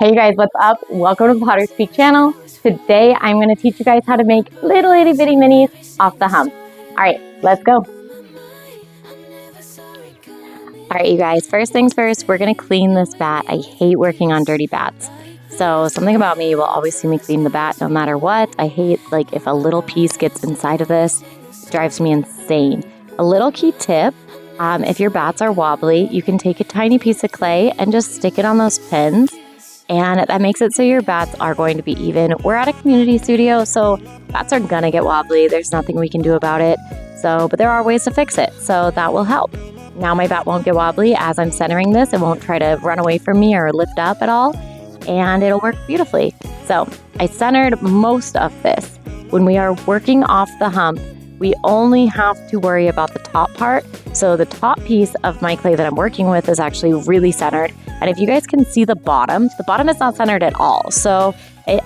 Hey guys, what's up? Welcome to the Pottery Speak channel. Today I'm going to teach you guys how to make little itty bitty minis off the hump. Alright, let's go. Alright you guys, first things first, we're going to clean this bat. I hate working on dirty bats. So something about me will always see me clean the bat no matter what. I hate if a little piece gets inside of this, it drives me insane. A little key tip, if your bats are wobbly, you can take a tiny piece of clay and just stick it on those pins. And that makes it so your bats are going to be even. We're at a community studio, so bats are gonna get wobbly. There's nothing we can do about it. But there are ways to fix it, so that will help. Now my bat won't get wobbly as I'm centering this. It won't try to run away from me or lift up at all, and it'll work beautifully. So I centered most of this. When we are working off the hump, we only have to worry about the top part. So the top piece of my clay that I'm working with is actually really centered. And if you guys can see the bottom is not centered at all. So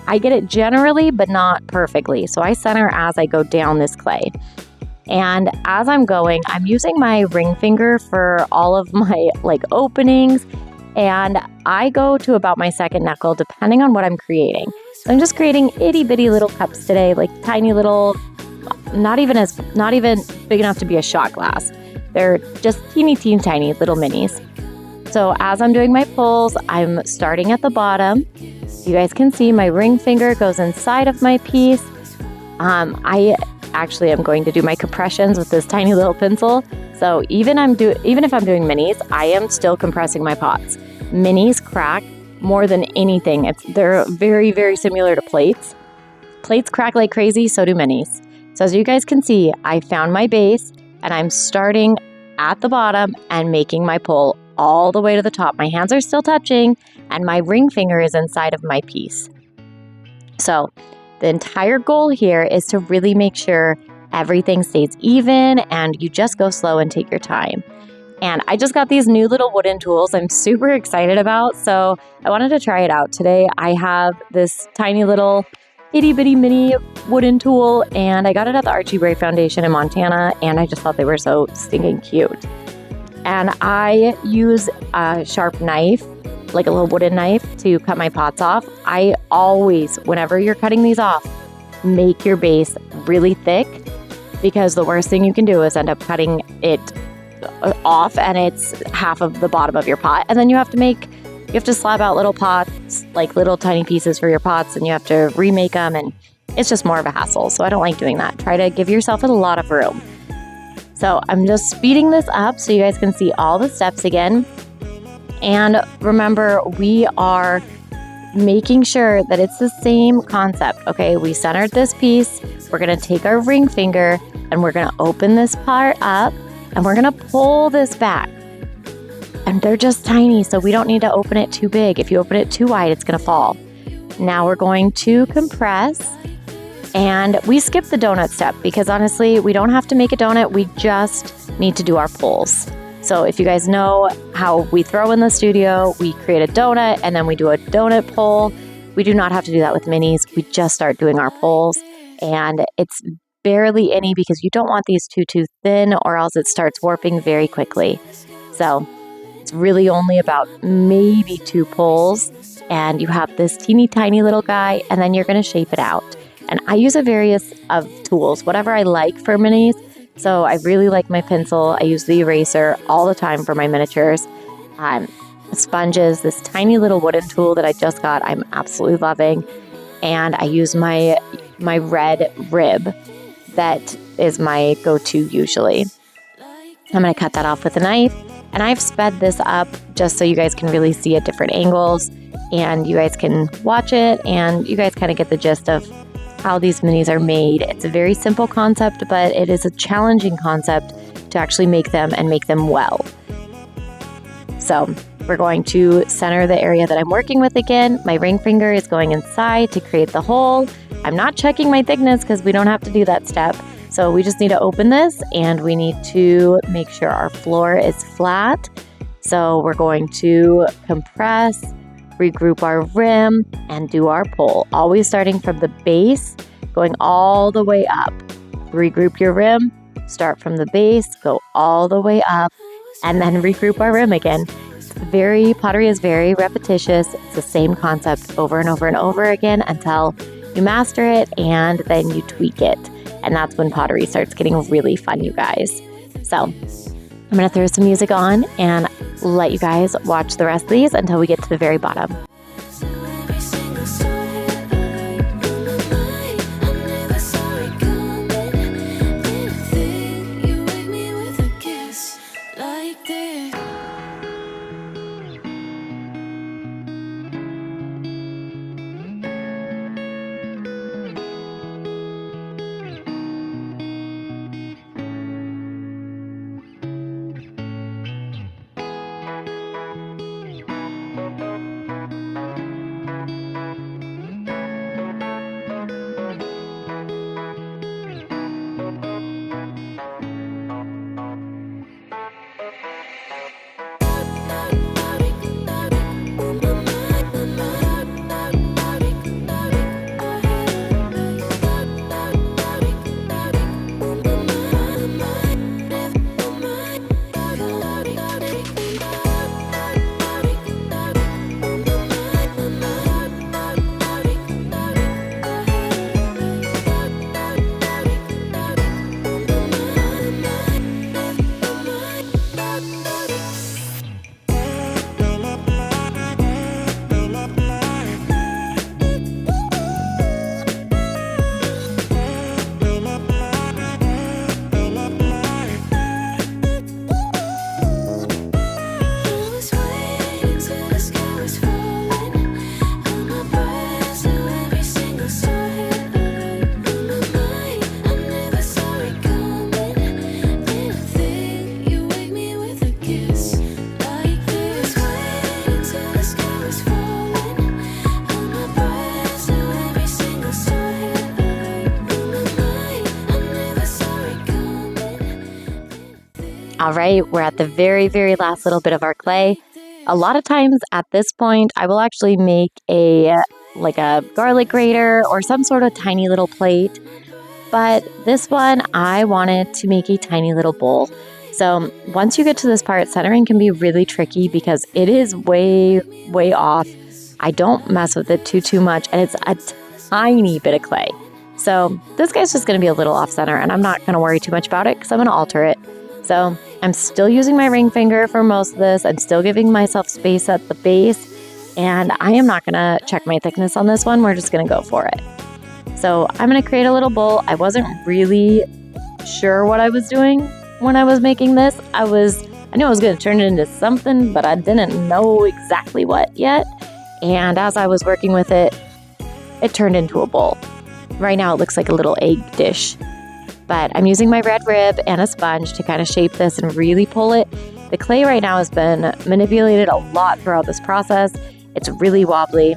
I get it generally, but not perfectly. So I center as I go down this clay. And as I'm going, I'm using my ring finger for all of my openings. And I go to about my second knuckle, depending on what I'm creating. So I'm just creating itty bitty little cups today, tiny little, not even big enough to be a shot glass. They're just teeny tiny little minis. So as I'm doing my pulls, I'm starting at the bottom. You guys can see my ring finger goes inside of my piece. I actually am going to do my compressions with this tiny little pencil. So even if I'm doing minis, I am still compressing my pots. Minis crack more than anything. They're very, very similar to plates. Plates crack like crazy, so do minis. So as you guys can see, I found my base and I'm starting at the bottom and making my pull all the way to the top. My hands are still touching and my ring finger is inside of my piece. So the entire goal here is to really make sure everything stays even and you just go slow and take your time. And I just got these new little wooden tools I'm super excited about, so I wanted to try it out today. I have this tiny little itty bitty mini wooden tool and I got it at the Archie Bray Foundation in Montana and I just thought they were so stinking cute. And I use a sharp knife, like a little wooden knife, to cut my pots off. I always, whenever you're cutting these off, make your base really thick because the worst thing you can do is end up cutting it off and it's half of the bottom of your pot. And then you have to slab out little pots, little tiny pieces for your pots, and you have to remake them, and it's just more of a hassle. So I don't like doing that. Try to give yourself a lot of room. So I'm just speeding this up so you guys can see all the steps again. And remember, we are making sure that it's the same concept. Okay, we centered this piece. We're gonna take our ring finger and we're gonna open this part up and we're gonna pull this back. And they're just tiny, so we don't need to open it too big. If you open it too wide, it's gonna fall. Now we're going to compress. And we skip the donut step because honestly, we don't have to make a donut. We just need to do our pulls. So if you guys know how we throw in the studio, we create a donut and then we do a donut pull. We do not have to do that with minis. We just start doing our pulls, and it's barely any because you don't want these too thin or else it starts warping very quickly. So it's really only about maybe 2 pulls and you have this teeny tiny little guy, and then you're going to shape it out. And I use a various of tools, whatever I like for minis. So I really like my pencil. I use the eraser all the time for my miniatures. Sponges, this tiny little wooden tool that I just got, I'm absolutely loving. And I use my red rib. That is my go-to usually. I'm going to cut that off with a knife. And I've sped this up just so you guys can really see at different angles. And you guys can watch it and you guys kind of get the gist of how these minis are made. It's a very simple concept, but it is a challenging concept to actually make them and make them well. So we're going to center the area that I'm working with again. My ring finger is going inside to create the hole. I'm not checking my thickness because we don't have to do that step. So we just need to open this and we need to make sure our floor is flat. So we're going to compress, regroup our rim, and do our pull. Always starting from the base, going all the way up. Regroup your rim, start from the base, go all the way up, and then regroup our rim again. Pottery is very repetitious. It's the same concept over and over and over again until you master it, and then you tweak it. And that's when pottery starts getting really fun, you guys. So I'm going to throw some music on and let you guys watch the rest of these until we get to the very bottom. All right, we're at the very, very last little bit of our clay. A lot of times at this point, I will actually make a garlic grater or some sort of tiny little plate. But this one, I wanted to make a tiny little bowl. So once you get to this part, centering can be really tricky because it is way, way off. I don't mess with it too much, and it's a tiny bit of clay. So this guy's just going to be a little off center, and I'm not going to worry too much about it because I'm going to alter it. So I'm still using my ring finger for most of this. I'm still giving myself space at the base, and I am not going to check my thickness on this one. We're just going to go for it. So I'm going to create a little bowl. I wasn't really sure what I was doing when I was making this. I knew I was going to turn it into something, but I didn't know exactly what yet. And as I was working with it, it turned into a bowl. Right now it looks like a little egg dish. But I'm using my red rib and a sponge to kind of shape this and really pull it. The clay right now has been manipulated a lot throughout this process. It's really wobbly,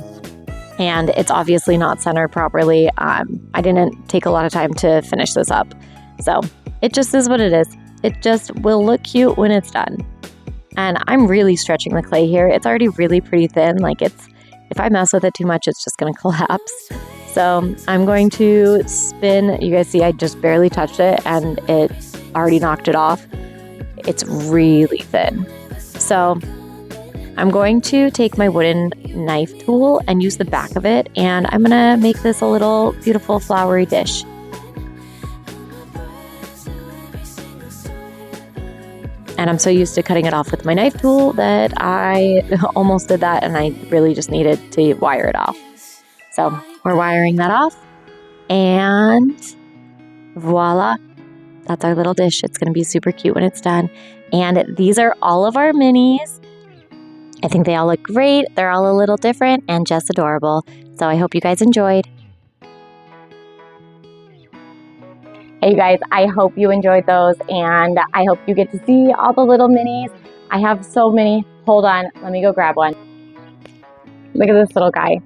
and it's obviously not centered properly. I didn't take a lot of time to finish this up. So it just is what it is. It just will look cute when it's done. And I'm really stretching the clay here. It's already really pretty thin. If I mess with it too much, it's just going to collapse. So I'm going to spin. You guys see I just barely touched it and it already knocked it off. It's really thin. So I'm going to take my wooden knife tool and use the back of it, and I'm going to make this a little beautiful flowery dish. And I'm so used to cutting it off with my knife tool that I almost did that, and I really just needed to wire it off. So we're wiring that off, and voila, that's our little dish. It's going to be super cute when it's done. And these are all of our minis. I think they all look great. They're all a little different and just adorable. So I hope you guys enjoyed. Hey you guys, I hope you enjoyed those, and I hope you get to see all the little minis. I have so many. Hold on, let me go grab one. Look at this little guy.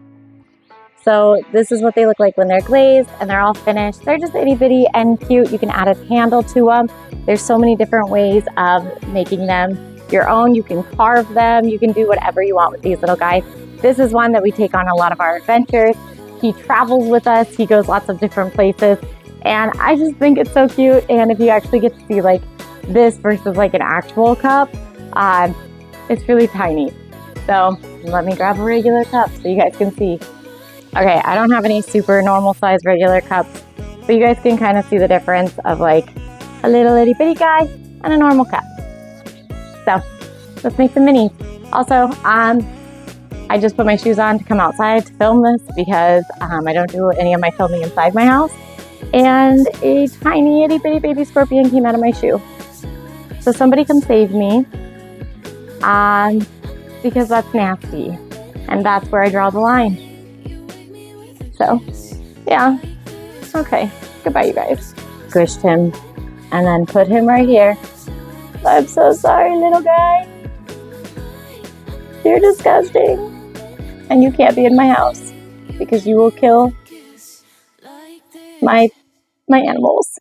So this is what they look like when they're glazed and they're all finished. They're just itty bitty and cute. You can add a handle to them. There's so many different ways of making them your own. You can carve them. You can do whatever you want with these little guys. This is one that we take on a lot of our adventures. He travels with us. He goes lots of different places. And I just think it's so cute. And if you actually get to see this versus an actual cup, It's really tiny. So let me grab a regular cup so you guys can see. Okay, I don't have any super normal size regular cups, but you guys can kind of see the difference of like a little itty bitty guy and a normal cup. So let's make some minis. Also, I just put my shoes on to come outside to film this because I don't do any of my filming inside my house. And a tiny itty bitty baby scorpion came out of my shoe. So somebody come save me because that's nasty. And that's where I draw the line. So, yeah. Okay. Goodbye, you guys. Squished him and then put him right here. I'm so sorry, little guy. You're disgusting. And you can't be in my house because you will kill my animals.